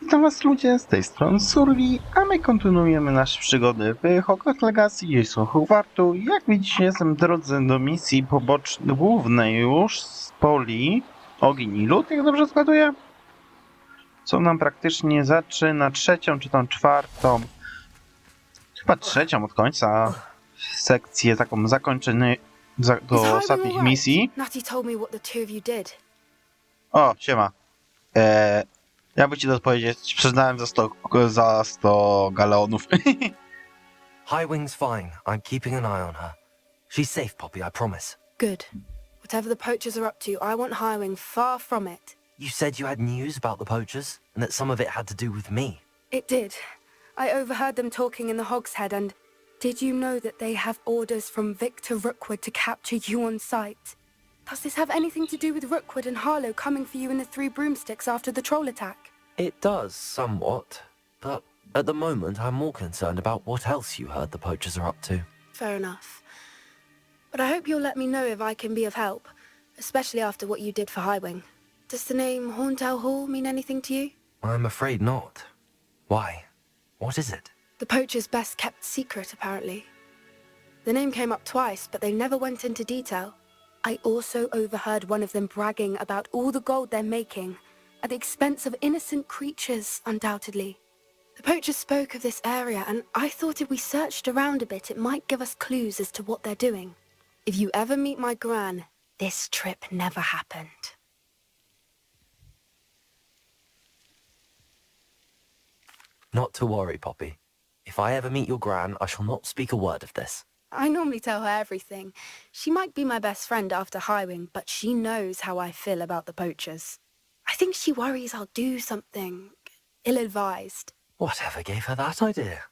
Witam was ludzie, z tej strony Surli, a my kontynuujemy nasze przygody w Hogwarts Legacy, Dziedzictwo Hogwartu. Jak widzicie, jestem w drodze do misji pobocznej, głównej już z Poli Ogień i Lód, jak dobrze zgaduję? Co nam praktycznie zaczyna trzecią czy tam czwartą, chyba trzecią od końca, sekcję taką zakończenie do ostatnich misji. O, siema. Jakby ci to odpowiedzieć, sprzedałem za 100 galeonów. Highwing's fine. I'm keeping an eye on her. She's safe, Poppy, I promise. Good. Whatever the poachers are up to, I want Highwing far from it. You said you had news about the poachers, and that some of it had to do with me. It did. I overheard them talking in the Hogshead, and did you know that they have orders from Victor Rookwood to capture you on sight? Does this have anything to do with Rookwood and Harlow coming for you in the Three Broomsticks after the troll attack? It does, somewhat. But at the moment, I'm more concerned about what else you heard the poachers are up to. Fair enough. But I hope you'll let me know if I can be of help, especially after what you did for Highwing. Does the name Horntown Hall mean anything to you? I'm afraid not. Why? What is it? The poachers' best kept secret, apparently. The name came up twice, but they never went into detail. I also overheard one of them bragging about all the gold they're making, at the expense of innocent creatures, undoubtedly. The poachers spoke of this area, and I thought if we searched around a bit, it might give us clues as to what they're doing. If you ever meet my gran, this trip never happened. Not to worry, Poppy. If I ever meet your gran, I shall not speak a word of this. I normally tell her everything. She might be my best friend after Highwing, but she knows how I feel about the poachers. I think she worries I'll do something ill-advised. Whatever gave her that idea?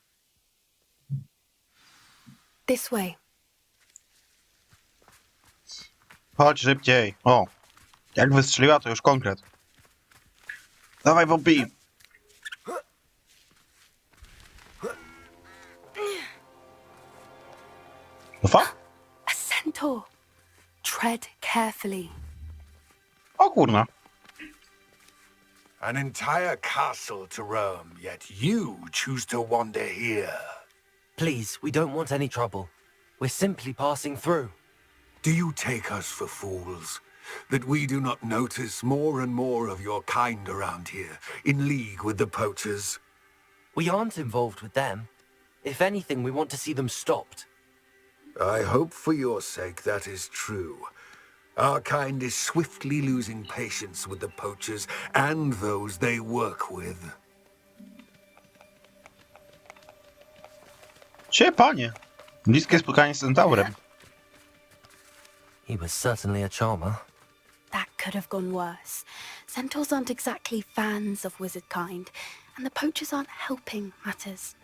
This way. Chodź szybciej. O, jak wystrzeliła, to już konkret. Dawaj, Poppy. What? A centaur. Tread carefully. O kurna. An entire castle to roam, yet you choose to wander here. Please, we don't want any trouble. We're simply passing through. Do you take us for fools? That we do not notice more and more of your kind around here, in league with the poachers? We aren't involved with them. If anything, we want to see them stopped. I hope for your sake that is true. Our kind is swiftly losing patience with the poachers and those they work with. Panie. Bliskie spotkanie z centaurem. He was certainly a charmer. That could have gone worse. Centaurs aren't exactly fans of wizard kind, and the poachers aren't helping matters.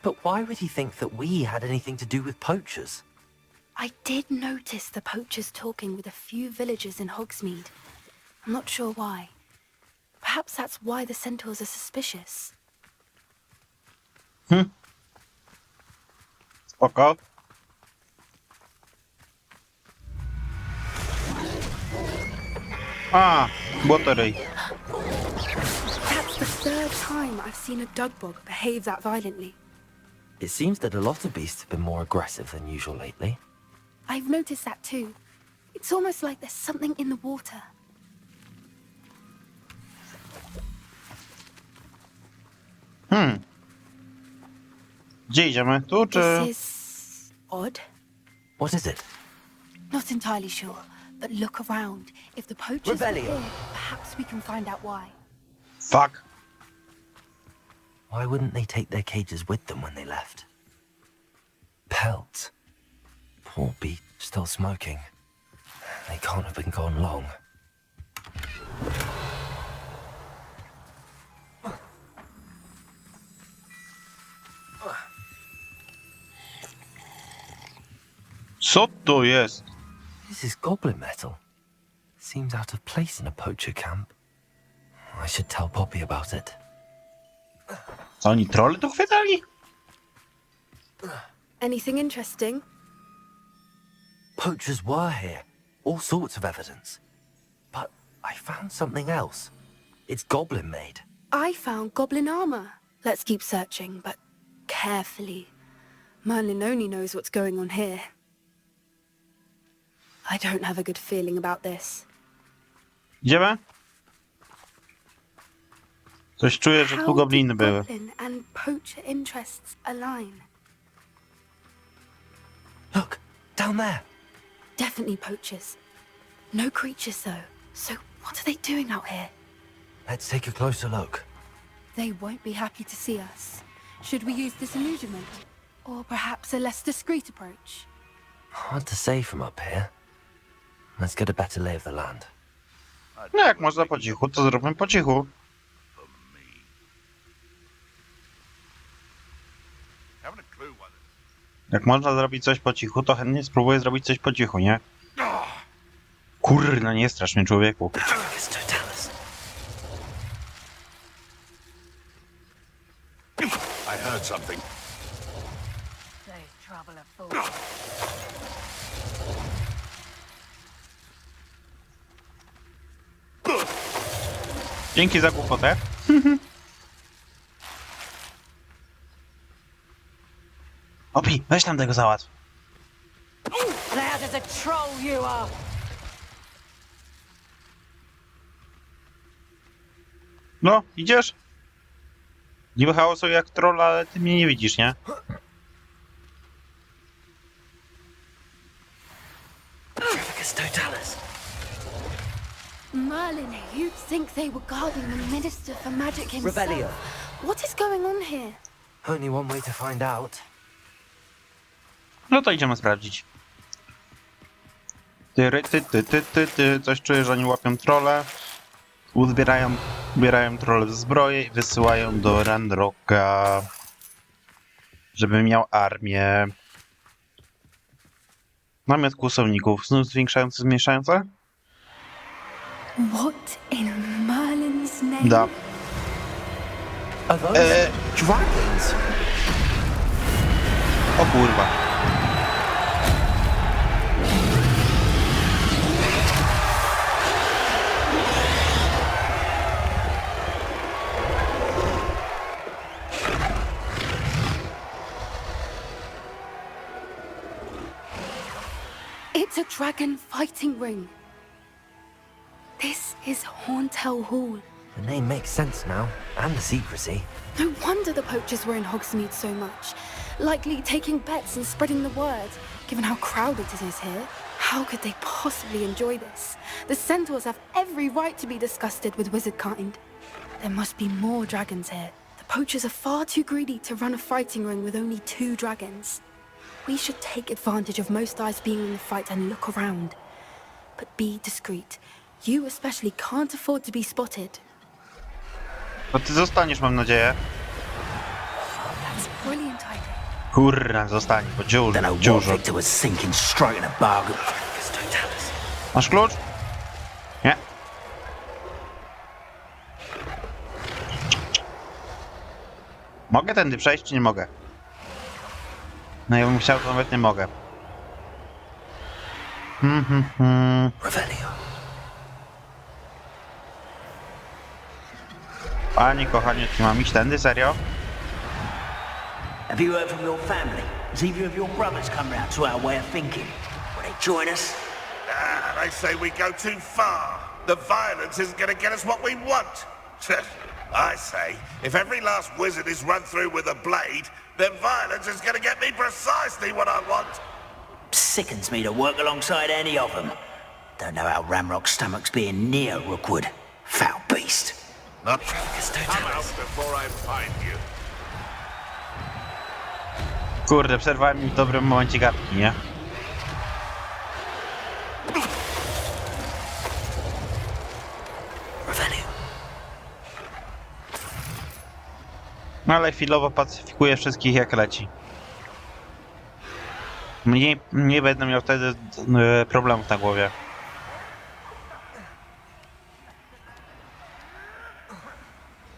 But why would he think that we had anything to do with poachers? I did notice the poachers talking with a few villagers in Hogsmeade. I'm not sure why. Perhaps that's why the centaurs are suspicious. Spoko. A, błotorej. That's the third time I've seen a dugbog behave that violently. It seems that a lot of beasts have been more aggressive than usual lately. I've noticed that too. It's almost like there's something in the water. Gdzie idziemy? Tu czy... This is odd. What is it? Not entirely sure, but look around. If the poachers are Rebellion. here, perhaps we can find out why. Fuck. Why wouldn't they take their cages with them when they left? Pelts. Poor beast, still smoking. They can't have been gone long. Co to jest? This is goblin metal. Seems out of place in a poacher camp. I should tell Poppy about it. Co, oni trolle tu chwytali? Anything interesting? Poachers were here. All sorts of evidence. But I found something else. It's goblin made. I found goblin armor. Let's keep searching, but carefully. Merlin only knows what's going on here. I don't have a good feeling about this. Idziemy? Coś czuję, że tu How gobliny did były. goblin and poacher interests align? Look, down there. Definitely poachers. No creatures though. So what are they doing out here? Let's take a closer look. They won't be happy to see us. Should we use disillusionment? Or perhaps a less discreet approach? Hard to say from up here. Let's get a better lay of the land. No jak można po cichu, to zróbmy po cichu. Jak można zrobić coś po cichu, to chętnie spróbuję zrobić coś po cichu, nie? Kurna, nie strasz mnie, człowieku. I heard something. Dzięki za głupotę. Opi, weź tam tego załatw. Loud as a troll you are! No, idziesz? Niby hałasu jak troll, ale ty mnie nie widzisz, nie? Merlin, you'd think they were guarding the Minister for Magic himself. Revelio. What is going on here? Only one way to find out. No to idziemy sprawdzić. Coś czuję, że oni łapią trolle. Zbierają trolle w zbroję i wysyłają do Ranrocka, żeby miał armię. Namiot kłusowników. Znów zwiększające, zmniejszające? What in Merlin's name? Da. Are those dragons? O kurwa. It's a dragon fighting ring. This is Horntail Hall. The name makes sense now, and the secrecy. No wonder the poachers were in Hogsmeade so much. Likely taking bets and spreading the word, given how crowded it is here. How could they possibly enjoy this? The centaurs have every right to be disgusted with wizard kind. There must be more dragons here. The poachers are far too greedy to run a fighting ring with only 2 dragons. We should take advantage of most eyes being in the fight and look around. But be discreet. You especially can't afford to be spotted. To ty zostaniesz, mam nadzieję. That's brilliant idea. Kurna, zostanie, bo dziurzo. was sinking straight in a bargain. Masz klucz? Nie. Mogę tędy przejść, czy nie mogę? No ja bym chciał, to nawet nie mogę. Revelio. Panie kochanie, ty mam iść tędy, serio? Have you heard from your family? Has either of your brothers come round to our way of thinking? Will they join us? They say we go too far. The violence isn't going to get us what we want. I say, if every last wizard is run through with a blade, then violence is going to get me precisely what I want. Sickens me to work alongside any of them. Don't know how Ramrock's stomach's being near Rookwood. Foul beast. Not come out before I find you. Kurde, przerwałem mi w dobrym momencie gadki, nie? Revelio. No ale chwilowo pacyfikuję wszystkich jak leci. Nie będę miał wtedy problemów na głowie.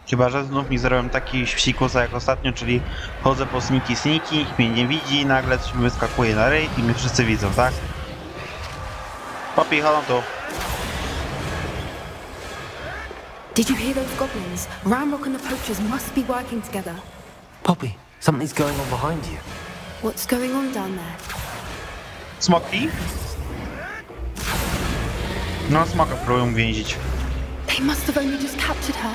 Chyba, że znów mi zrobiłem taki wsikusa jak ostatnio, czyli chodzę po sniki, nikt mnie nie widzi, nagle coś mi wyskakuje na ryj i mnie wszyscy widzą, tak? Popi, chodzą tu. Did you hear those goblins? Ramrock and the poachers must be working together. Poppy, something's going on behind you. What's going on down there? Smoki? No, smoka próbują więzić. They must have only just captured her.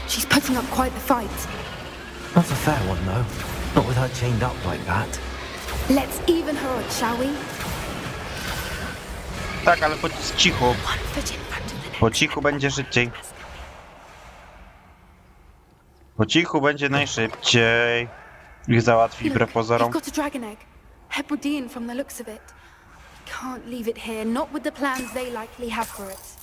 She's putting up quite the fight. Not a fair one, though. Not with her chained up like that. Let's even her odds, shall we? Tak, ale po cichu. One foot in front of the next. Po cichu będzie szybciej. Po cichu będzie najszybciej. Ich załatwi wbrew Look, pozorom. you've got a dragon egg. Hebridean from the looks of it. Can't leave it here, not with the plans they likely have for it.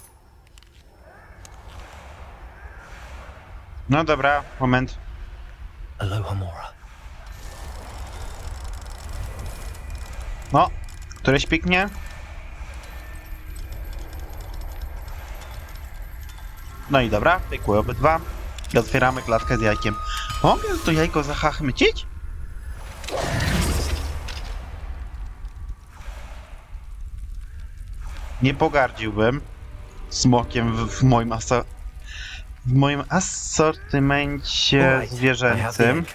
No dobra, moment. Aloha Mora. No, któreś piknie? No i dobra, pykły obydwa. I otwieramy klatkę z jajkiem. Mogę to jajko zahachmycić? Nie pogardziłbym smokiem w moim asortymencie zwierzęcym.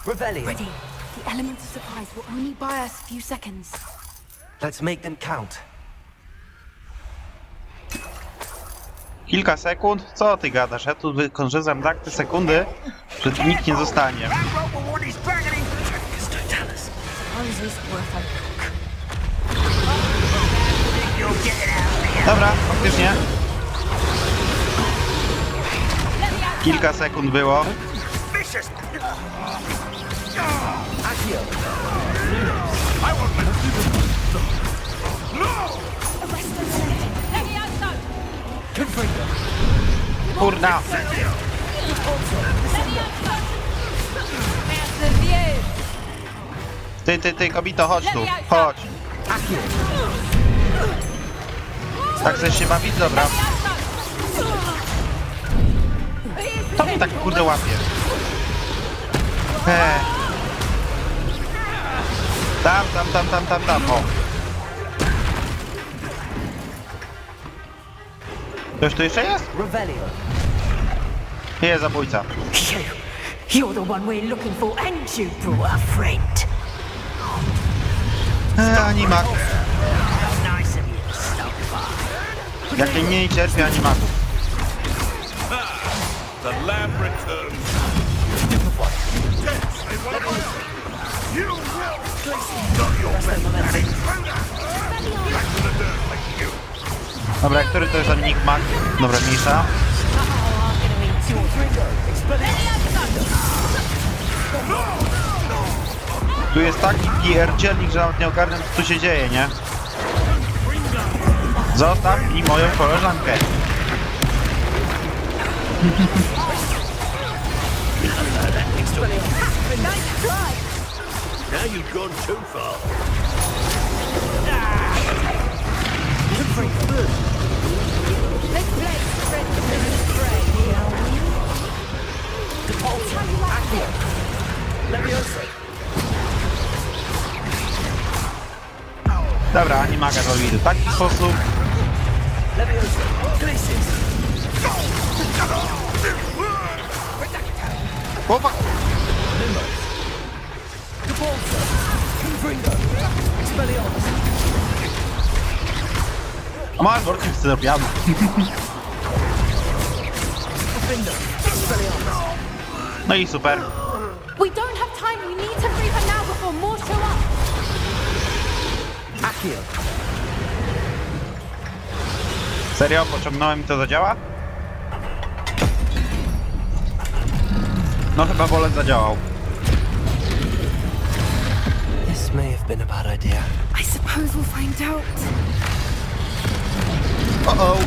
Revelio. Ready. The element of surprise will only buy us a few seconds. Let's make them count. Kilka sekund? Co ty gadasz? Ja tu wykorzystam tak te sekundy, że tu nikt nie zostanie. Dobra, faktycznie. Kilka sekund było. Kurna. Ty, kobito, chodź tu. Chodź. Tak chcesz się bawić? Dobra. To mnie tak kurde łapie. Tam. O. Ktoś tu jeszcze jest? Revelio. Jest zabójca. You're the one we're looking for, and you brought a friend. Animak. Nice of you to stop by. Jak nie cierpię animaków. The lamb returns. You will not your best. Back to the dirt, thank you. Dobra, który to jest enigmak? Dobra, mniejsza. Tu jest taki pierdzielnik, że nawet nie ogarniam, co tu się dzieje, nie? Zostaw mi moją koleżankę. Now you've gone too far. Dobra, animaga zrobili w taki sposób. Chłopak! Masz workiem styropianu. No i super. We don't have time. We need to free her now before more show up. Accio. Serio? Pociągnąłem i to zadziała? No chyba Bolet zadziałał. This may have been a bad idea. I suppose we'll find out. O-o!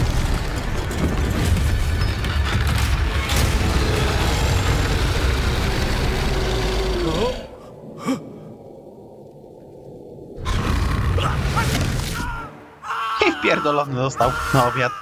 I wpierdolony został na obiad.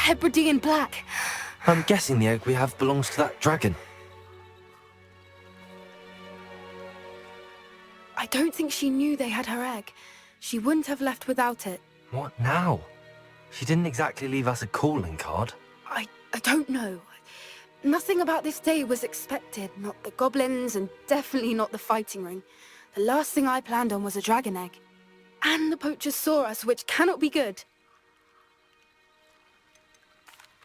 Hebridean black. I'm guessing the egg we have belongs to that dragon. I don't think she knew they had her egg. She wouldn't have left without it. What now? She didn't exactly leave us a calling card. I don't know. Nothing about this day was expected. Not the goblins, and definitely not the fighting ring. The last thing I planned on was a dragon egg. And the poachers saw us, which cannot be good.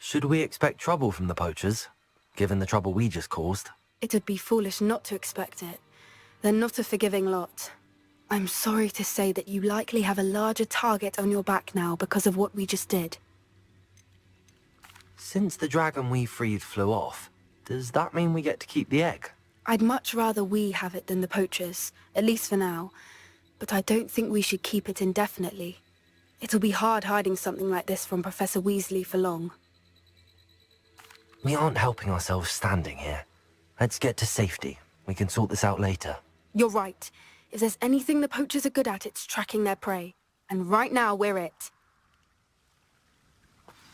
Should we expect trouble from the poachers, given the trouble we just caused? It would be foolish not to expect it. They're not a forgiving lot. I'm sorry to say that you likely have a larger target on your back now because of what we just did. Since the dragon we freed flew off, does that mean we get to keep the egg? I'd much rather we have it than the poachers, at least for now. But I don't think we should keep it indefinitely. It'll be hard hiding something like this from Professor Weasley for long. We aren't helping ourselves standing here. Let's get to safety. We can sort this out later. You're right. If there's anything the poachers are good at, it's tracking their prey. And right now, we're it.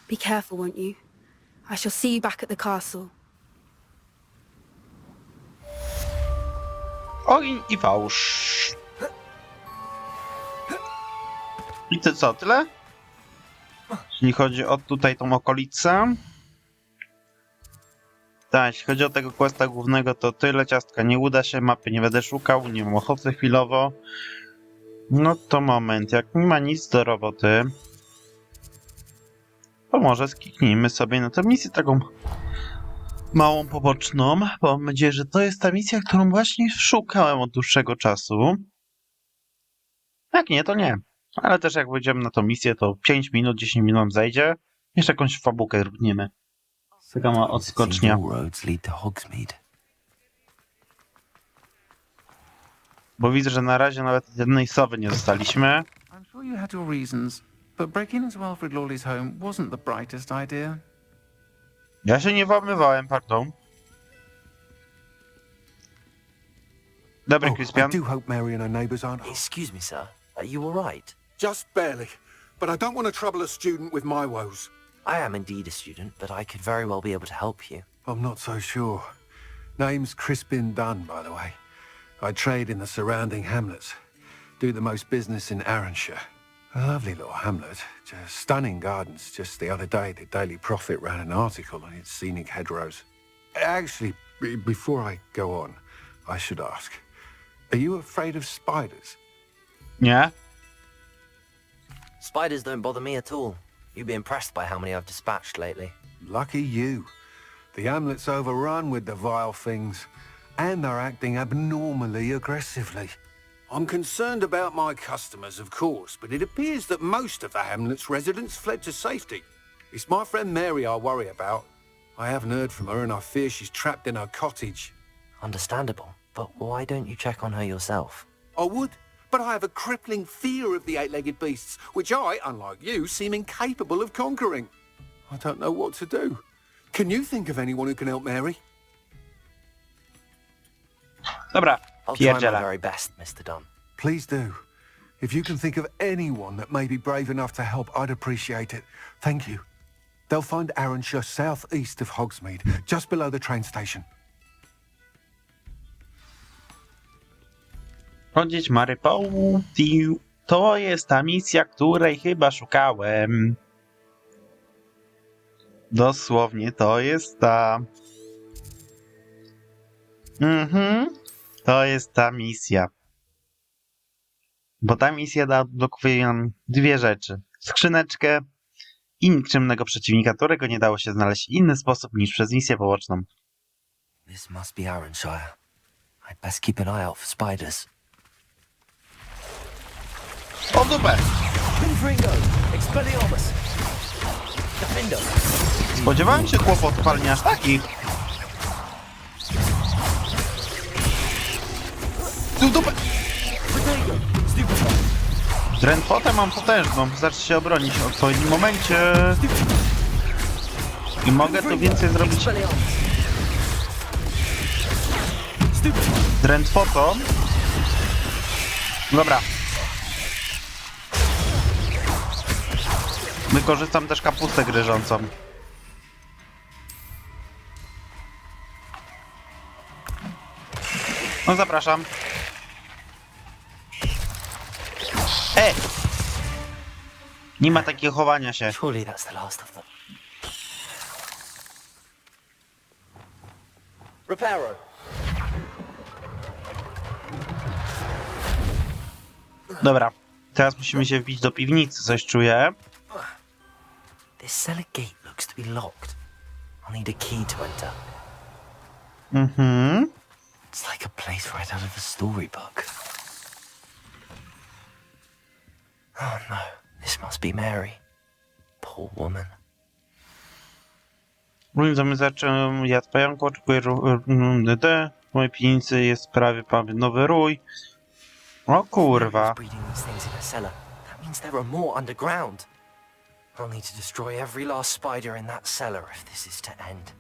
Be careful, won't you? I shall see you back at the castle. Ogień i fałsz. I to co, tyle? Jeśli chodzi o tutaj tą okolicę. Tak, jeśli chodzi o tego questa głównego, to tyle. Ciastka nie uda się, mapy nie będę szukał, nie mam ochoty chwilowo. No to moment, jak nie ma nic do roboty, to może skiknijmy sobie na tę misję taką małą, poboczną, bo mam nadzieję, że to jest ta misja, którą właśnie szukałem od dłuższego czasu. Jak nie, to nie. Ale też jak wejdziemy na tą misję, to 5 minut, 10 minut zajdzie. Jeszcze jakąś fabułkę rubniemy. Taka ma odskocznia. All roads lead to Hogsmeade. Bo widzę, że na razie nawet jednej sowy nie dostaliśmy. I'm sure you had your reasons, but breaking into Alfred Lawley's home wasn't the brightest idea. Ja się nie włamywałem, pardon. Dobry, Crispian. I do hope Mary and her neighbours aren't... Excuse me, sir. Are you all right? Just barely. But I don't want to trouble a student with my woes. I am indeed a student, but I could very well be able to help you. I'm not so sure. Name's Crispin Dunn, by the way. I trade in the surrounding hamlets. Do the most business in Arranshire. A lovely little hamlet. Just stunning gardens. Just the other day, the Daily Prophet ran an article on its scenic hedgerows. Actually, before I go on, I should ask. Are you afraid of spiders? Nie? Spiders don't bother me at all. You'd be impressed by how many I've dispatched lately. Lucky you. The hamlet's overrun with the vile things, and they're acting abnormally aggressively. I'm concerned about my customers, of course, but it appears that most of the hamlet's residents fled to safety. It's my friend Mary I worry about. I haven't heard from her, and I fear she's trapped in her cottage. Understandable, but why don't you check on her yourself? I would, but I have a crippling fear of the eight-legged beasts, which I, unlike you, seem incapable of conquering. I don't know what to do. Can you think of anyone who can help Mary? Dobra, I'll try my pierdziela. very best, Mr. Dunn. Please do. If you can think of anyone that may be brave enough to help, I'd appreciate it. Thank you. They'll find Arranshire southeast of Hogsmeade, just below the train station. Chodzić Mary Połtiu. To jest ta misja, której chyba szukałem. Dosłownie to jest ta... To jest ta misja. Bo ta misja odblokuje nam dwie rzeczy. Skrzyneczkę i nikczemnego przeciwnika, którego nie dało się znaleźć w inny sposób niż przez misję poboczną. This must be Arranshire. I'd best keep an eye out for spiders. O dupę! Confringo! Expelliarmus! Defendo! Spodziewałem się kłopotów, ale nie aż takich. Tu dupę! Drętwotę mam potężną, zacznę się obronić w odpowiednim momencie. I mogę tu więcej zrobić drętwotą. Dobra. Wykorzystam też kapustę gryzącą. No zapraszam. Nie ma takiego chowania się. Surely that's the last of them. Reparo. Dobra, teraz musimy się wbić do piwnicy, coś czuję. This cellar gate looks to be locked. I'll need a key to enter. Mhm. It's like a place right out of a storybook. Oh no, this must be Mary. Poor woman. Mój zacząłem jad pająku, oczekuję w mojej piwnicy jest prawie nowy rój. O kurwa. Breeding these things in a cellar. That means there are more underground. I'll need to destroy every last spider in that cellar if this is to end.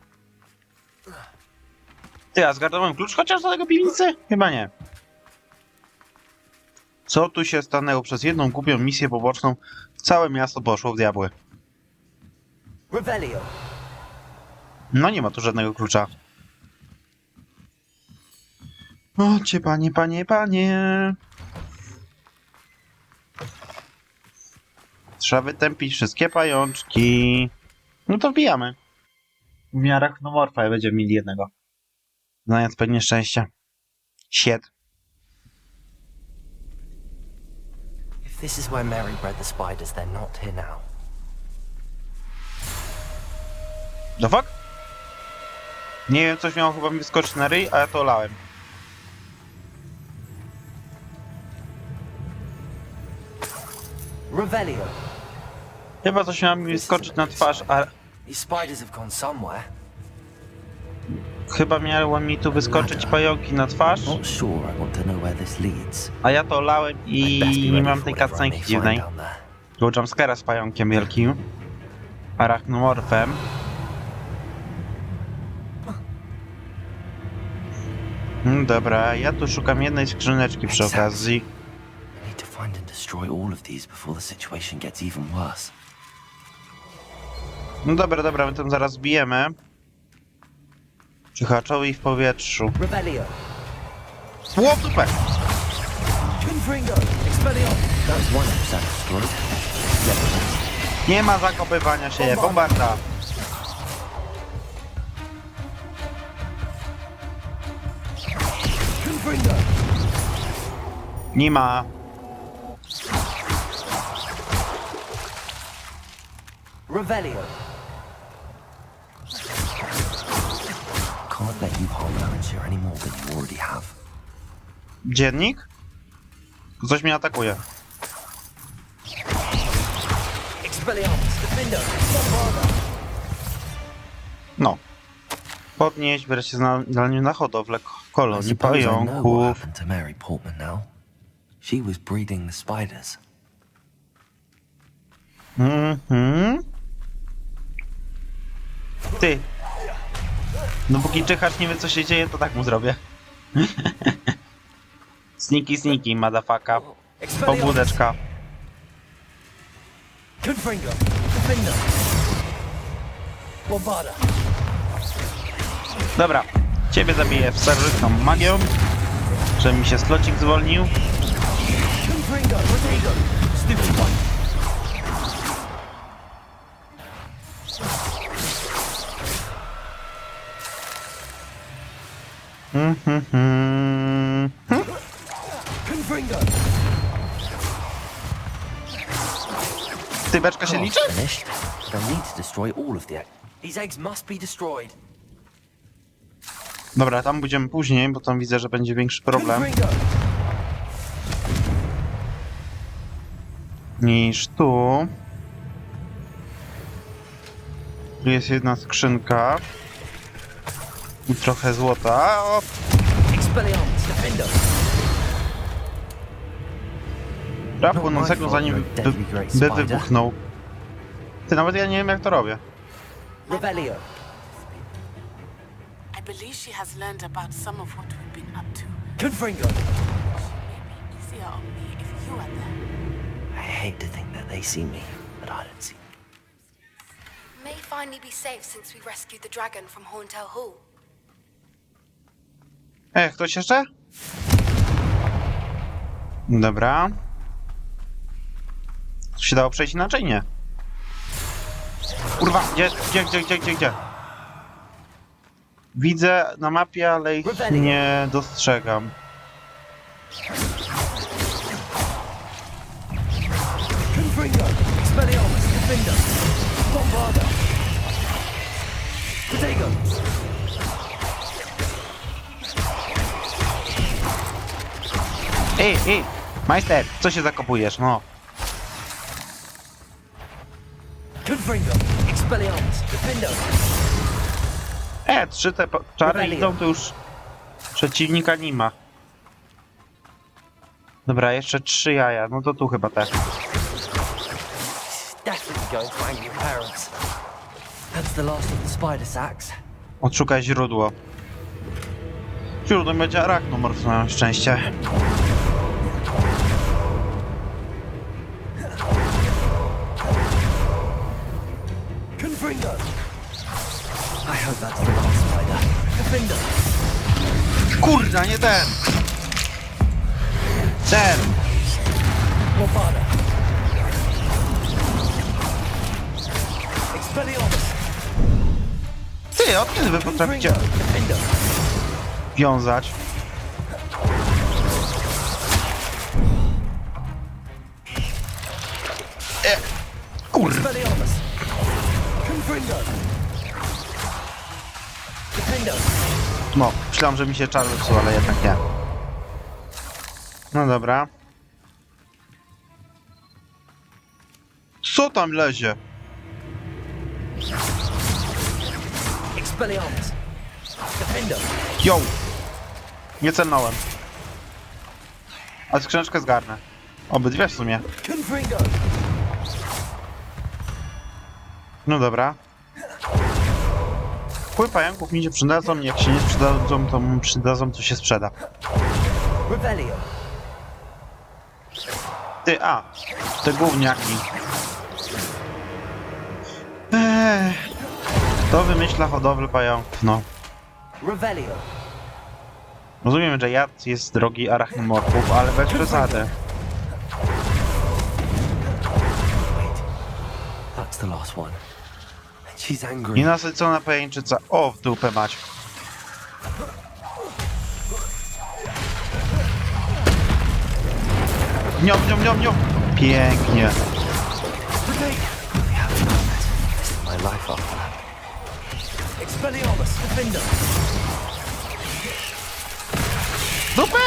Ty, a zgarnąłem klucz chociaż do tego piwnicy? Chyba nie. Co tu się stanęło? Przez jedną głupią misję poboczną całe miasto poszło w diabły. Revelio. No nie ma tu żadnego klucza. O cię, panie, panie, panie. Trzeba wytępić wszystkie pajączki. No to wbijamy. W miarę chnomorfa będziemy mieli jednego. Znając pewnie szczęście. Shit. If this is where Mary bred the spiders, they're not here now. The fuck? Nie wiem, coś miało chyba mi wyskoczyć na ryj, a ja to olałem. Revelio. Chyba coś miało mi wyskoczyć na twarz, a These spiders have gone somewhere. chyba miało mi tu wyskoczyć pająki na twarz, Not sure I want to know where this leads. a ja to olałem i nie mam tej cutscenki dziwnej. Był jumpscare'a z pająkiem wielkim. Arachnomorfem. Dobra, ja tu szukam jednej skrzyneczki przy okazji. I need to find and destroy all of these before the situation gets even worse. No dobra, my tam zaraz bijemy. Przychaczowi w powietrzu. Revelio. Ło, super! Confringo. Expellion. That was one episode destroyed. Nie ma zakopywania się, bombarda! Confringo. Nie ma. Revelio. Can't let you harm Arrangier any more than you already have. Dziennik? Coś mnie atakuje. Expelliarmus, Defender, No. Podnieść, wreszcie znaleźć na hodowlę kolonii what pająków. happened to Mary Portman now. She was breeding the spiders. Ty. No póki Czychacz nie wie co się dzieje, to tak mu zrobię. Sneaky, motherfucker. Pobudeczka. Confringo, Defender. Bombarda. Dobra, ciebie zabiję starożytną magią, żeby mi się slocik zwolnił. Confringo, Rodrigo. Stupid one. Confringo. Ty, beczka się liczy? Finished. They'll need to destroy all of the eggs. These eggs must be destroyed. Dobra, tam pójdziemy później, bo tam widzę, że będzie większy problem Confringo. niż tu. Tu jest jedna skrzynka. I trochę złota. O, Expelliarmus, Defender. płynącego zanim by wybuchnął. Ty, nawet ja nie wiem jak to robię. Revelio. I believe she has learned about some of what we've been up to. Confringo. Maybe easier on me if you are there. I hate to think that they see me, but I don't see them. finally be safe since we rescued the dragon from Horntail Hall. Ktoś jeszcze? Dobra. To się dało przejść inaczej? Nie. Kurwa, gdzie? Widzę na mapie, ale ich nie dostrzegam. Ej, majster, co się zakopujesz, no? Trzy te czary idą, to już przeciwnika nie ma. Dobra, jeszcze 3 jaja, no to tu chyba też. Odszukaj źródło. Źródłem będzie arachnomorf, na szczęście. Kurda, nie ten! Ten! Ty, od kiedy wy potraficie wiązać? Kurwa! No, myślałem, że mi się czar zepsuł, ale jednak nie. No dobra. Co tam lezie? Yo! Nie celnąłem. A skrzyneczkę zgarnę. Obydwie w sumie. No dobra. Wpływ pająków mi się przydadzą, jak się nie przydadzą, to mu przydadzą, to się sprzeda. Ty, te gówniaki. To wymyśla hodowlę pająków, no. Rozumiem, że jad jest drogi arachnomorfów, ale bez przesady. Nienasycona pajęczyca. O, w dupę mać. Niom. Pięknie. Dupę!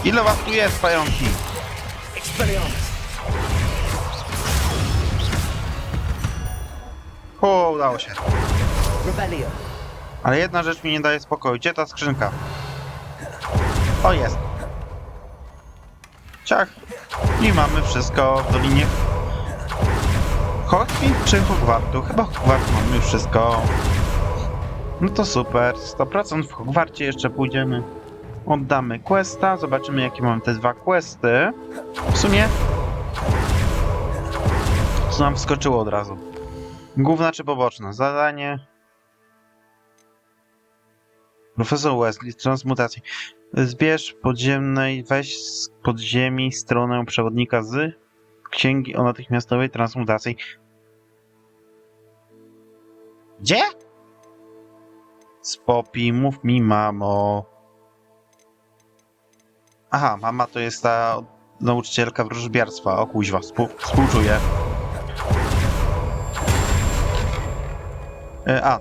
Ile was tu jest, pająki? O, udało się. Ale jedna rzecz mi nie daje spokoju. Gdzie ta skrzynka? O, jest. Ciach. I mamy wszystko w Dolinie Hogsmeade czy Hogwartu? Chyba Hogwartu mamy już wszystko. No to super. 100% w Hogwarcie jeszcze pójdziemy. Oddamy questa. Zobaczymy, jakie mamy te 2 questy. W sumie... Co nam wskoczyło od razu? Główna czy poboczna? Zadanie... Profesor Wesley, transmutacji. Zbierz podziemnej, weź z podziemi stronę przewodnika z księgi o natychmiastowej transmutacji. Gdzie? Spopi, mów mi, mamo. Aha, mama to jest ta nauczycielka wróżbiarstwa. O kuźwa, współczuję.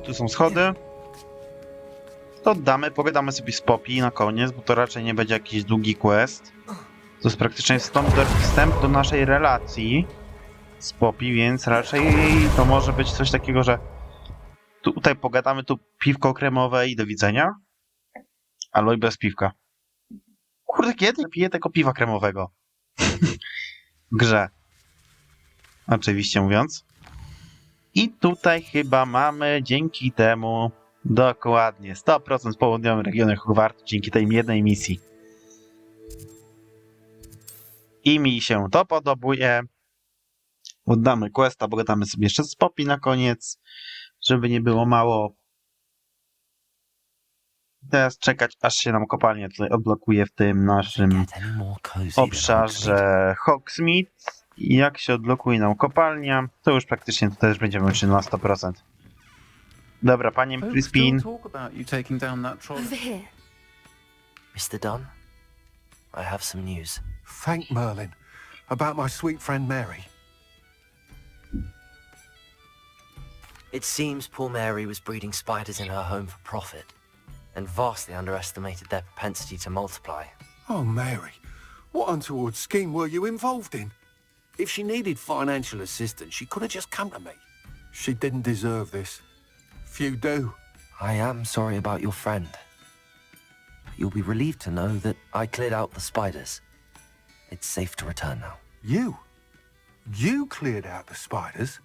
Tu są schody. To oddamy, pogadamy sobie z Poppy na koniec, bo to raczej nie będzie jakiś długi quest. To jest praktycznie wstęp do naszej relacji z Poppy, więc raczej to może być coś takiego, że tutaj pogadamy, tu piwko kremowe i do widzenia. Albo i bez piwka. Kurde, kiedy piję tego piwa kremowego? W grze. Oczywiście mówiąc. I tutaj chyba mamy dzięki temu dokładnie 100% w południowym regionie Hogwartu dzięki tej jednej misji. I mi się to podobuje. Oddamy questa, bo gadamy sobie jeszcze z Poppy na koniec, żeby nie było mało. Teraz czekać, aż się nam kopalnia tutaj odblokuje w tym naszym obszarze Hogsmeade. I jak się odblokuje nam kopalnia, to już praktycznie to też będziemy już na 100%. Dobra, panie Crispin. Over here. Mr. Dunn, I have some news. Thank Merlin. About my sweet friend Mary. It seems poor Mary was breeding spiders in her home for profit, and vastly underestimated their propensity to multiply. Oh, Mary. What untoward scheme were you involved in? If she needed financial assistance, she could have just come to me. She didn't deserve this. Few do. I am sorry about your friend. But you'll be relieved to know that I cleared out the spiders. It's safe to return now. You? You cleared out the spiders?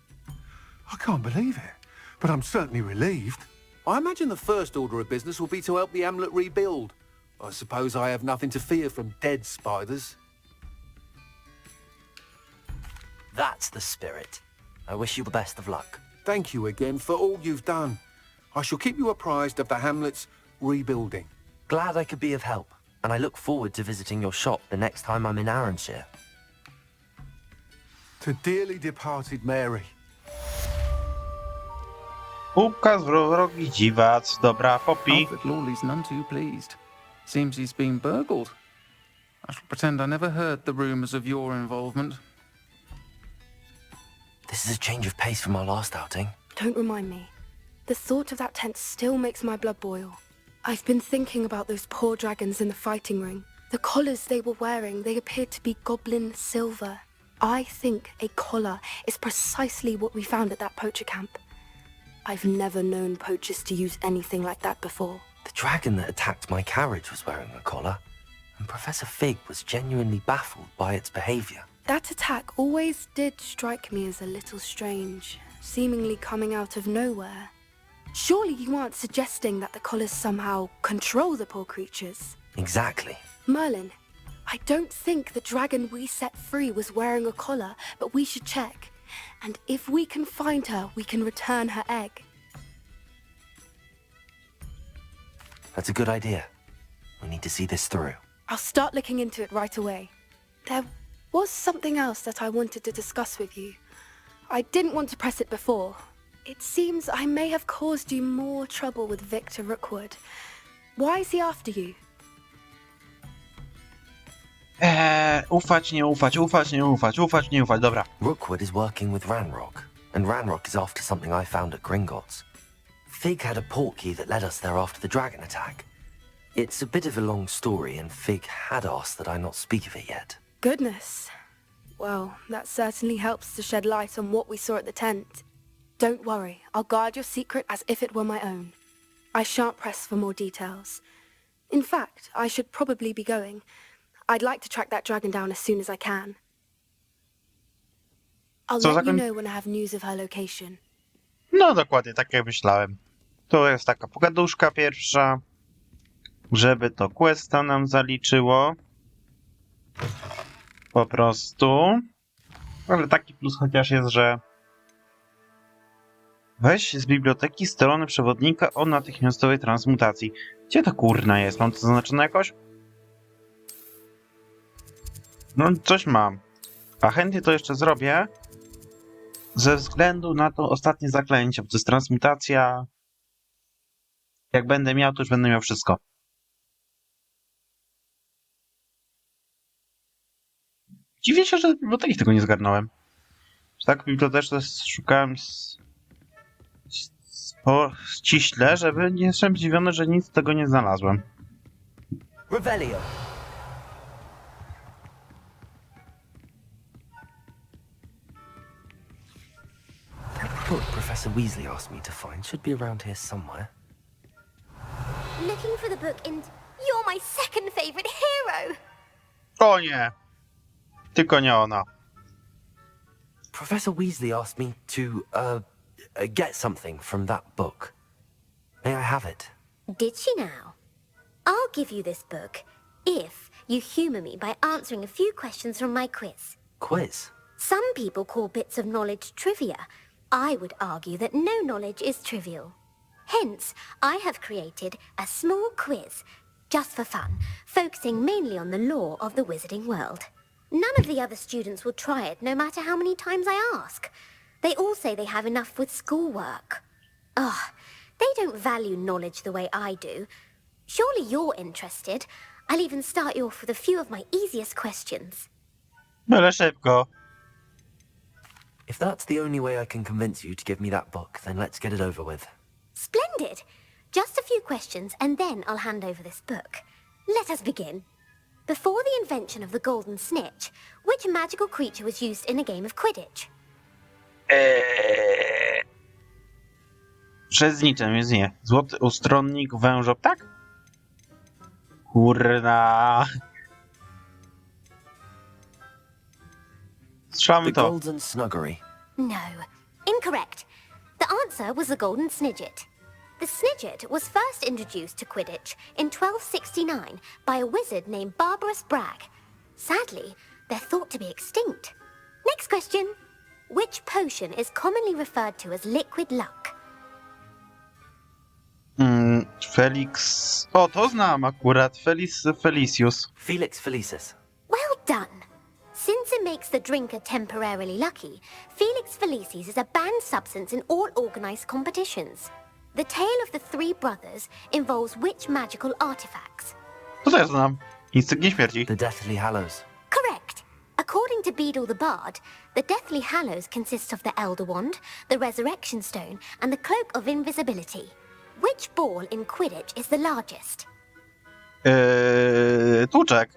I can't believe it, but I'm certainly relieved. I imagine the first order of business will be to help the amulet rebuild. I suppose I have nothing to fear from dead spiders. That's the spirit. I wish you the best of luck. Thank you again for all you've done. I shall keep you apprised of the hamlet's rebuilding. Glad I could be of help, and I look forward to visiting your shop the next time I'm in Arranshire. To dearly departed Mary. Ukaz wrogi dziwac. Dobra, Poppy. Alfred Lawley's none too pleased. Seems he's been burgled. I shall pretend I never heard the rumours of your involvement. This is a change of pace from our last outing. Don't remind me. The thought of that tent still makes my blood boil. I've been thinking about those poor dragons in the fighting ring. The collars they were wearing, they appeared to be goblin silver. I think a collar is precisely what we found at that poacher camp. I've never known poachers to use anything like that before. The dragon that attacked my carriage was wearing a collar, and Professor Fig was genuinely baffled by its behaviour. That attack always did strike me as a little strange, seemingly coming out of nowhere. Surely you aren't suggesting that the collars somehow control the poor creatures? Exactly. Merlin, I don't think the dragon we set free was wearing a collar, but we should check. And if we can find her, we can return her egg. That's a good idea. We need to see this through. I'll start looking into it right away. There was something else that I wanted to discuss with you. I didn't want to press it before. It seems I may have caused you more trouble with Victor Rookwood. Why is he after you? Ufać, nie ufać, ufać, nie ufać, ufać, nie ufać, dobra. Rookwood is working with Ranrock, and Ranrock is after something I found at Gringotts. Fig had a portkey that led us there after the dragon attack. It's a bit of a long story, and Fig had asked that I not speak of it yet. Goodness. Well, that certainly helps to shed light on what we saw at the tent. Don't worry, I'll guard your secret as if it were my own. I shan't press for more details. In fact, I should probably be going. I'd like to track that dragon down as soon as I can. I'll let you know when I have news of her location. No dokładnie, tak jak myślałem. To jest taka pogaduszka pierwsza, żeby to questa nam zaliczyło. Po prostu. Ale taki plus chociaż jest, że weź z biblioteki strony przewodnika o natychmiastowej transmutacji. Gdzie to kurna jest? Mam to zaznaczone jakoś? No coś mam. A chętnie to jeszcze zrobię. Ze względu na to ostatnie zaklęcie, bo to jest transmutacja. Jak będę miał, to już będę miał wszystko. Dziwię się, że z biblioteki tego nie zgarnąłem. Tak w bibliotece szukałem ściśle, żeby nie jestem zdziwiony, że nic z tego nie znalazłem. Revelio. The book Professor Weasley asked me to find should be around here somewhere. Looking for the book and you're my second favorite hero. O nie! Tylko nie ona. Professor Weasley asked me to, get something from that book. May I have it? Did she now? I'll give you this book if you humour me by answering a few questions from my quiz. Quiz? Some people call bits of knowledge trivia. I would argue that no knowledge is trivial. Hence, I have created a small quiz, just for fun, focusing mainly on the lore of the wizarding world. None of the other students will try it, no matter how many times I ask. They all say they have enough with schoolwork. Ugh, they don't value knowledge the way I do. Surely you're interested. I'll even start you off with a few of my easiest questions. Byle szybko. If that's the only way I can convince you to give me that book, then let's get it over with. Splendid! Just a few questions, and then I'll hand over this book. Let us begin. Before the invention of the golden snitch, which magical creature was used in a game of Quidditch? Przez niczym jest nie. Złoty ustronnik wężo, tak? Kurna. Strzelamy The to. Golden Snuggery. No. Incorrect. The answer was the golden snidget. The snidget was first introduced to Quidditch in 1269 by a wizard named Barbarous Bragg. Sadly, they're thought to be extinct. Next question. Which potion is commonly referred to as liquid luck? Felix... O, to znam akurat. Felicius. Felix Felicis. Well done. Since it makes the drinker temporarily lucky, Felix Felicis is a banned substance in all organized competitions. The tale of the three brothers involves which magical artifacts? To też znam. Instynkt nieśmierci. The Deathly Hallows. Correct. According to Beedle the Bard, the Deathly Hallows consists of the Elder Wand, the Resurrection Stone, and the Cloak of Invisibility. Which ball in Quidditch is the largest? Tłuczek.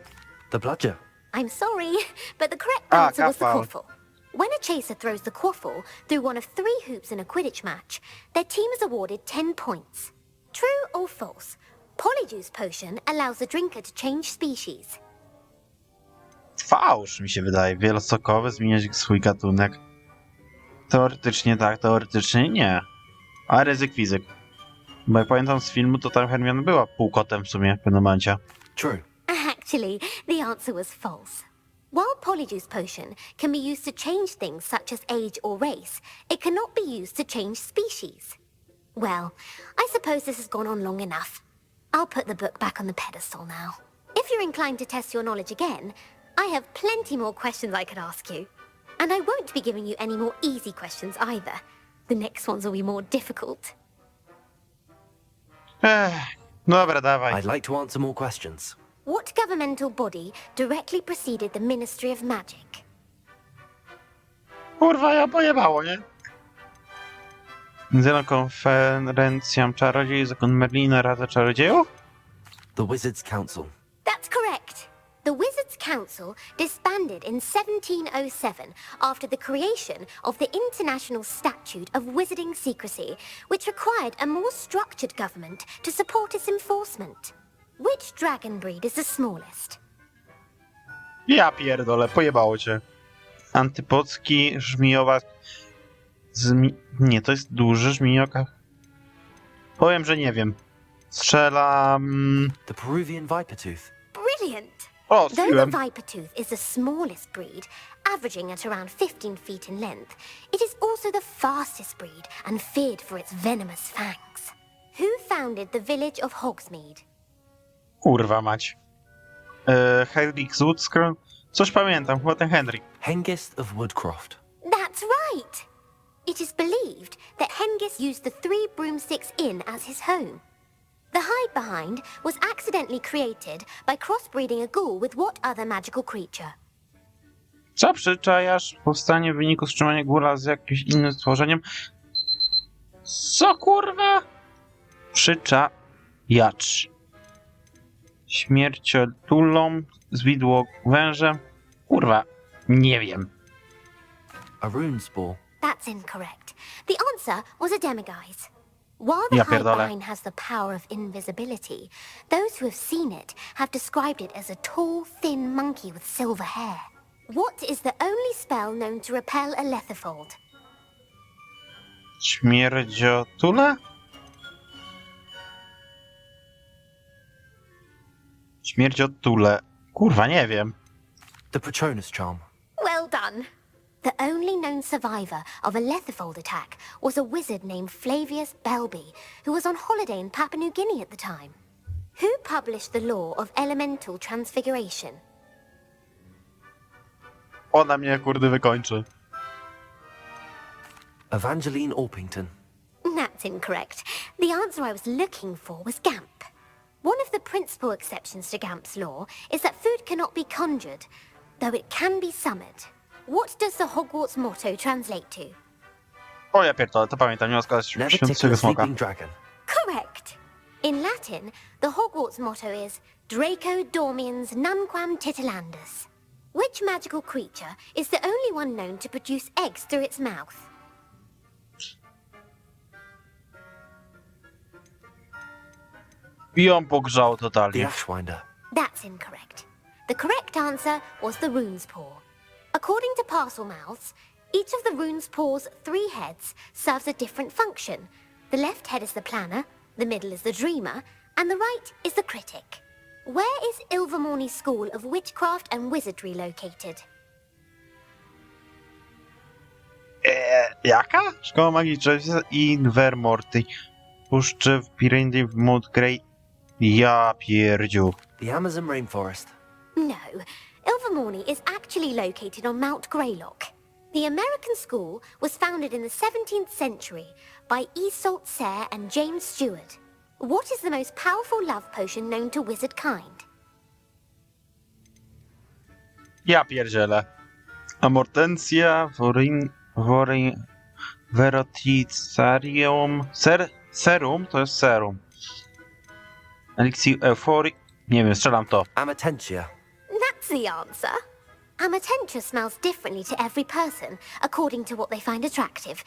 The Bludger. I'm sorry, but the correct answer was the quaffle. quaffle. When a chaser throws the quaffle through one of 3 hoops in a Quidditch match, their team is awarded 10 points. True or false? Polyjuice potion allows the drinker to change species. Fałsz, mi się wydaje. Wielosokowy, zmieniać swój gatunek. Teoretycznie tak, teoretycznie nie. A ryzyk fizyk. Bo jak pamiętam z filmu, to tam Hermione była półkotem w sumie w pewnym momencie. True. Actually, the answer was false. While Polyjuice potion can be used to change things such as age or race, it cannot be used to change species. Well, I suppose this has gone on long enough. I'll put the book back on the pedestal now. If you're inclined to test your knowledge again, I have plenty more questions I could ask you. And I won't be giving you any more easy questions either. The next ones will be more difficult. Dobra, dawaj. I'd like to answer more questions. What governmental body directly preceded the Ministry of Magic? Kurwa, ja pojebało, nie? Konferencja czarodziei, zakon Merlina, Rada Czarodziejów? The Wizards' Council. That's correct. The Wizards' Council disbanded in 1707 after the creation of the International Statute of Wizarding Secrecy, which required a more structured government to support its enforcement. Which dragon breed is the smallest? Ja pierdolę, pojebało cię. Antypocki, żmijowa... Nie, to jest duży żmijoka. Powiem, że nie wiem. Strzelam... The Peruvian Vipertooth. Brilliant! O, Though the strzeliłem. Vipertooth is the smallest breed, averaging at around 15 feet in length, it is also the fastest breed and feared for its venomous fangs. Who founded the village of Hogsmeade? Kurwa mać. Henryk z Łódzka? Coś pamiętam, chyba ten Henryk. Hengist of Woodcroft. That's right! It is believed that Hengist used the 3 broomsticks inn as his home. The hide behind was accidentally created by crossbreeding a ghoul with what other magical creature? Co przyczajasz powstanie w wyniku wstrzymania góra z jakimś innym stworzeniem? Co kurwa? Przyczajacz. Śmierciotulą, zwidło wężem. Kurwa, nie wiem. A rune spore. That's incorrect. The answer was a demiguise. While the Ja hide pierdolę. behind has the power of invisibility, those who have seen it have described it as a tall, thin monkey with silver hair. What is the only spell known to repel a letherfold? Śmierdziotule? Śmierdziotule. Kurwa, nie wiem. The Patronus charm. Well done. The only known survivor of a Letherfold attack was a wizard named Flavius Belby, who was on holiday in Papua New Guinea at the time. Who published the law of elemental transfiguration? Ona mnie, kurde, wykończy. Evangeline Orpington. That's incorrect. The answer I was looking for was Gamp. One of the principal exceptions to Gamp's law is that food cannot be conjured, though it can be summoned. What does the Hogwarts motto translate to? O, ja pierdolę, to pamiętam, nie ma składać Never tickle świątecznego a smoka. sleeping dragon. Correct. In Latin, the Hogwarts motto is Draco Dormiens Nunquam Titilandus. Which magical creature is the only one known to produce eggs through its mouth? I ją pogrzał The totalnie. Ashwinder. That's incorrect. The correct answer was the Rune's Paw. According to Parselmouths, each of the Rune's Paw's 3 heads serves a different function. The left head is the planner, the middle is the dreamer, and the right is the critic. Where is Ilvermorny's School of Witchcraft and Wizardry located? Jaka? Szkoła magiczna Invermorty. Puszczy w Pirindy w Mudgrey. Ja pierdziu. The Amazon rainforest. No, Ilvermorny is actually located on Mount Greylock. The American school was founded in the 17th century by Iseult Sayre and James Stewart. What is the most powerful love potion known to wizard kind? Ja pierdzielę. Amortensia, Veroticarium, Serum, to jest serum. Elixir Euphorii, nie wiem, strzelam to. Amatentia. That's the answer. Amatentia smells differently to every person, according to what they find attractive.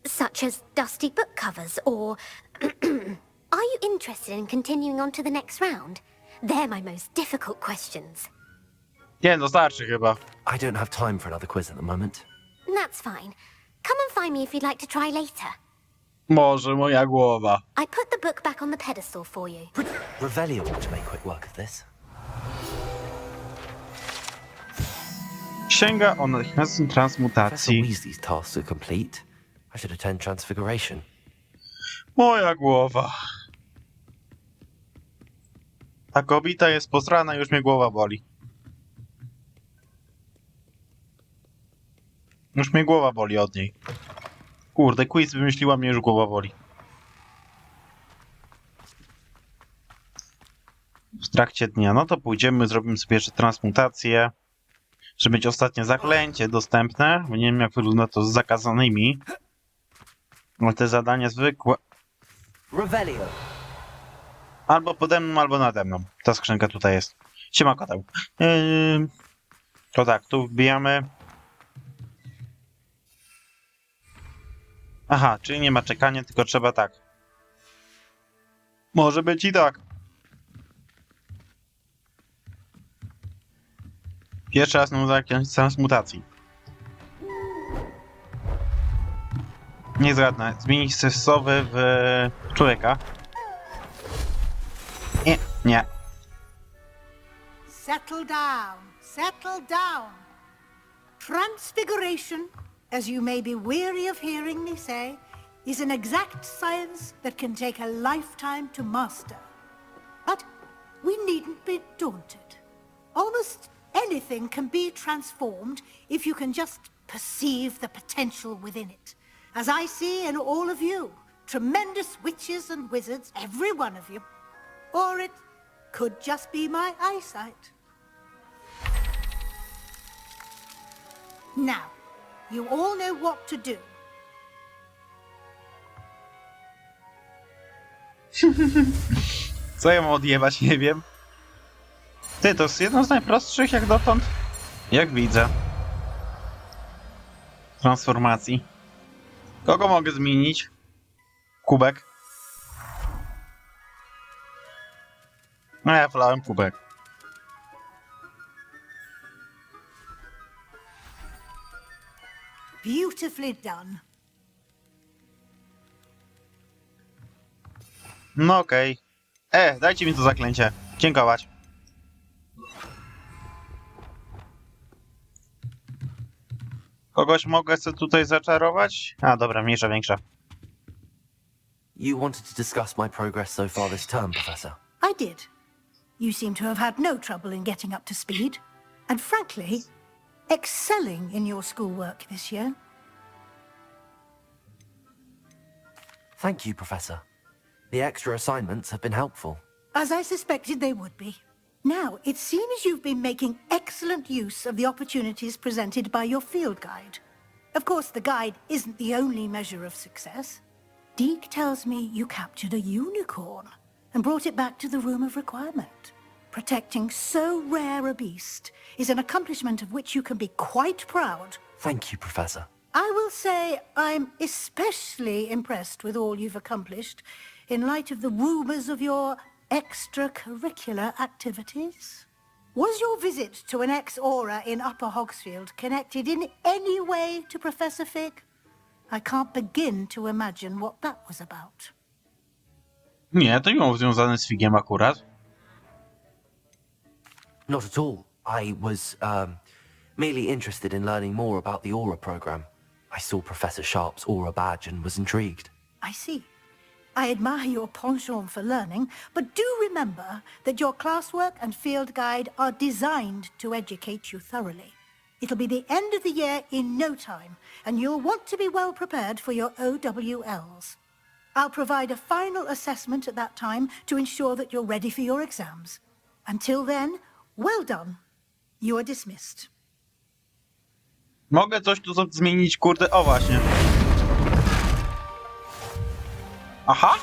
Such as dusty book covers, or... Are you interested in continuing on to the next round? They're my most difficult questions. Nie, no starczy chyba. I don't have time for another quiz at the moment. That's fine. Come and find me if you'd like to try later. Może moja głowa. I put the book back on the pedestal for you. Revelio ought to make quick work of this. Księga o natychmiastowym Professor transmutacji. Weasley's tasks are complete. I should attend Transfiguration. Moja głowa. Ta kobieta jest posrana, już mnie głowa boli. Już mnie głowa boli od niej. Kurde, quiz wymyśliła, mnie już głowa boli. W trakcie dnia, no to pójdziemy, zrobimy sobie jeszcze transmutację. Żeby mieć ostatnie zaklęcie dostępne. Bo nie wiem, jak wygląda to z zakazanymi. Ale te zadania zwykłe. Revelio. Albo pode mną, albo nade mną. Ta skrzynka tutaj jest. Siema koteł. To tak, tu wbijamy. Aha, czyli nie ma czekania, tylko trzeba tak. Może być i tak. Pierwszy raz na jakąś transmutacji. Nie zgadnę. Zmienić stresowy w człowieka. Nie, nie. Settle down, settle down. Transfiguration, as you may be weary of hearing me say, is an exact science that can take a lifetime to master. But we needn't be daunted. Almost anything can be transformed if you can just perceive the potential within it. As I see in all of you, tremendous witches and wizards, every one of you. Or it could just be my eyesight. Now, you all know what to do. Co ja mam odjebać, nie wiem. Ty, to jest jedno z najprostszych jak dotąd. Jak widzę. Transformacji. Kogo mogę zmienić? Kubek. No ja wolałem kubek. Beautifully done. No okej. Dajcie mi to zaklęcie. Dziękować. Kogoś mogę sobie tutaj zaczarować? A, dobra, mniejsza, większa. You wanted to discuss my progress so far this term, Professor? I did. You seem to have had no trouble in getting up to speed. And frankly, excelling in your schoolwork this year. Thank you, Professor. The extra assignments have been helpful. As I suspected they would be. Now, it seems you've been making excellent use of the opportunities presented by your field guide. Of course, the guide isn't the only measure of success. Deke tells me you captured a unicorn and brought it back to the Room of Requirement. Protecting so rare a beast is an accomplishment of which you can be quite proud. Thank you, Professor. I will say I'm especially impressed with all you've accomplished in light of the rumors of your extracurricular activities. Was your visit to an ex-aura in Upper Hogsfield connected in any way to Professor Fig? I can't begin to imagine what that was about. Nie, to nie było związane z Figiem akurat. Not at all. I was, merely interested in learning more about the Aura program. I saw Professor Sharp's Aura badge and was intrigued. I see. I admire your penchant for learning, but do remember that your classwork and field guide are designed to educate you thoroughly. It'll be the end of the year in no time, and you'll want to be well prepared for your OWLs. I'll provide a final assessment at that time to ensure that you're ready for your exams. Until then, well done. You are dismissed. Mogę coś tu zmienić, kurde, o właśnie. Aha!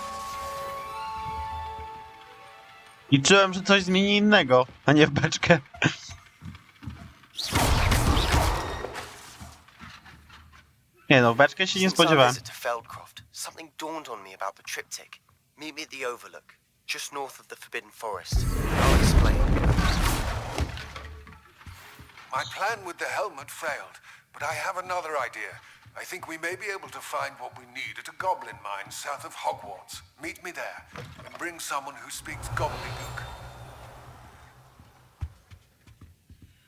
Liczyłem, że coś zmieni innego, a nie w beczkę. Nie no, w beczkę się nie spodziewałem. Something dawned on me about the triptych. Meet me at the Overlook, just north of the Forbidden Forest. I'll explain. My plan with the helmet failed, but I have another idea. I think we may be able to find what we need at a goblin mine south of Hogwarts. Meet me there, and bring someone who speaks gobbledygook.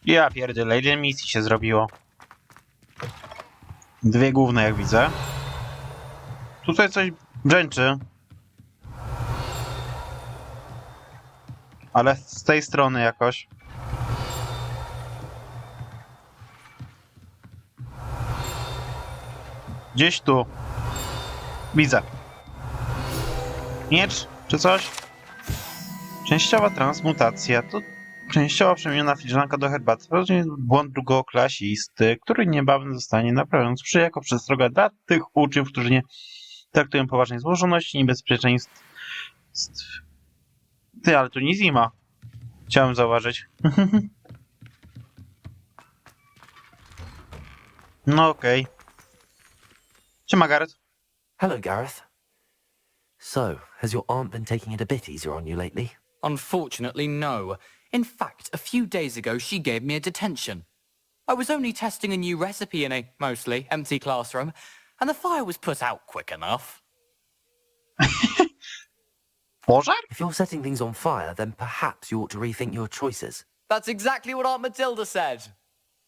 Ja pierdolę, ile misji się zrobiło. Dwie główne, jak widzę. Tutaj coś brzęczy. Ale z tej strony jakoś. Gdzieś tu. Widzę. Miecz, czy coś? Częściowa transmutacja. To częściowa przemiana filiżanka do herbaty. To błąd drugoklasisty, który niebawem zostanie naprawiony. Sprzyja jako przestroga dla tych uczniów, którzy nie traktują poważnej złożoności i niebezpieczeństw. Ty, ale tu nic nie ma. Chciałem zauważyć. No okej. Siema, Gareth. Hello, Gareth. So, has your aunt been taking it a bit easier on you lately? Unfortunately, no. In fact, a few days ago, she gave me a detention. I was only testing a new recipe in a mostly empty classroom, and the fire was put out quick enough. If you're setting things on fire, then perhaps you ought to rethink your choices. That's exactly what Aunt Matilda said.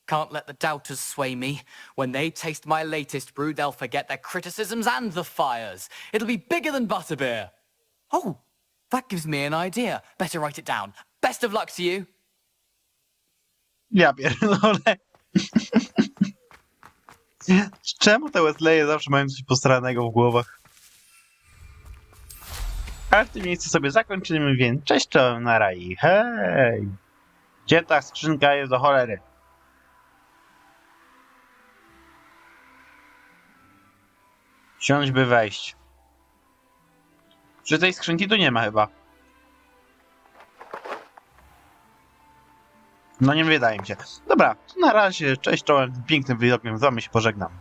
Can't let the doubters sway me. When they taste my latest brew, they'll forget their criticisms and the fires. It'll be bigger than butterbeer. Oh, that gives me an idea. Better write it down. Best of luck to you. Ja pierdolę. Czemu te Wesleye zawsze mają coś postranego w głowach? Ale w tym miejscu sobie zakończymy, więc cześć, czołem, nara i hej! Gdzie ta skrzynka jest do cholery? Siądź, by wejść. Przy tej skrzynki tu nie ma chyba. No nie wydaje mi się. Dobra, na razie, cześć, czołem, pięknym widokiem z wami się pożegnam.